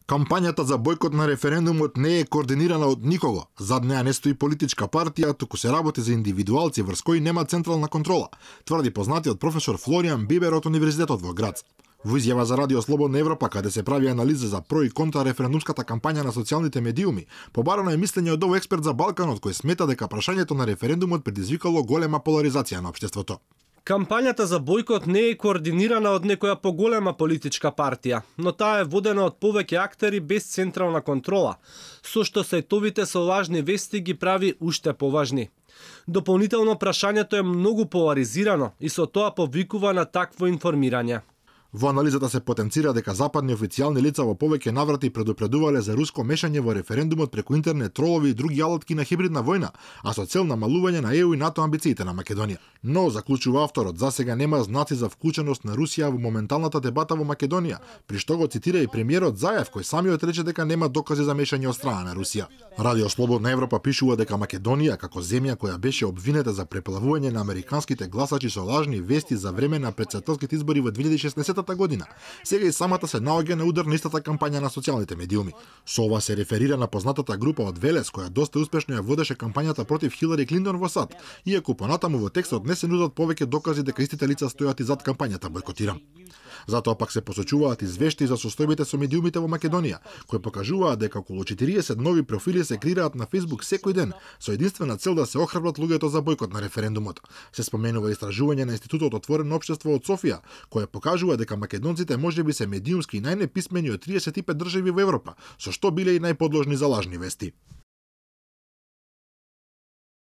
Кампањата за бојкот на референдумот не е координирана од никого. Зад неа не стои политичка партија, туку се работи за индивидуалци врз кои нема централна контрола, тврди познатиот професор Флоријан Бибер од Универзитетот во Грац. Во изјава за Радио Слободна Европа, каде се прави анализа за про и контра референдумската кампања на социјалните медиуми, побарано е мислење од овој експерт за Балканот кој смета дека прашањето на референдумот предизвикало голема поларизација на општеството. Кампањата за бојкот не е координирана од некоја поголема политичка партија, но таа е водена од повеќе актери без централна контрола, со што сајтовите со лажни вести ги прави уште поважни. Дополнително прашањето е многу поларизирано и со тоа повикува на такво информирање. Во анализата се потенцира дека западни официјални лица во повеќе наврати предупредувале за руско мешање во референдумот преку интернет тролови и други алатки на хибридна војна, а со цел намалување на ЕУ и НАТО амбициите на Македонија. Но, заклучува авторот, засега нема знаци за вклученост на Русија во моменталната дебата во Македонија, при што го цитира и премиерот Заев, кој самиот рече дека нема докази за мешање од страна на Русија. Радио Слободна Европа пишува дека Македонија, како земја која беше обвинета за преплавување на американските гласачи со лажни вести за време на претседателските избори во 2016 година, сега и самата се наоѓа на удар на истата кампања на социјалните медиуми. Со ова се реферира на познатата група од Велес, која доста успешно ја водеше кампањата против Хилари Клинтон во САД, иако понатаму во текстот не се нудат повеќе докази дека истите лица стојат и зад кампањата бојкотирам. Затоа пак се посочуваат извешти за состојбите со медиумите во Македонија, кои покажуваат дека околу 40 нови профили се креираат на Facebook секој ден, со единствена цел да се охрабрат луѓето за бојкот на референдумот. Се споменува истражување на Институтот Отворено општество од Софија, кое покажува дека македонците можеби се медиумски најнеписмени од 35 држави во Европа, со што биле и најподложни за лажни вести.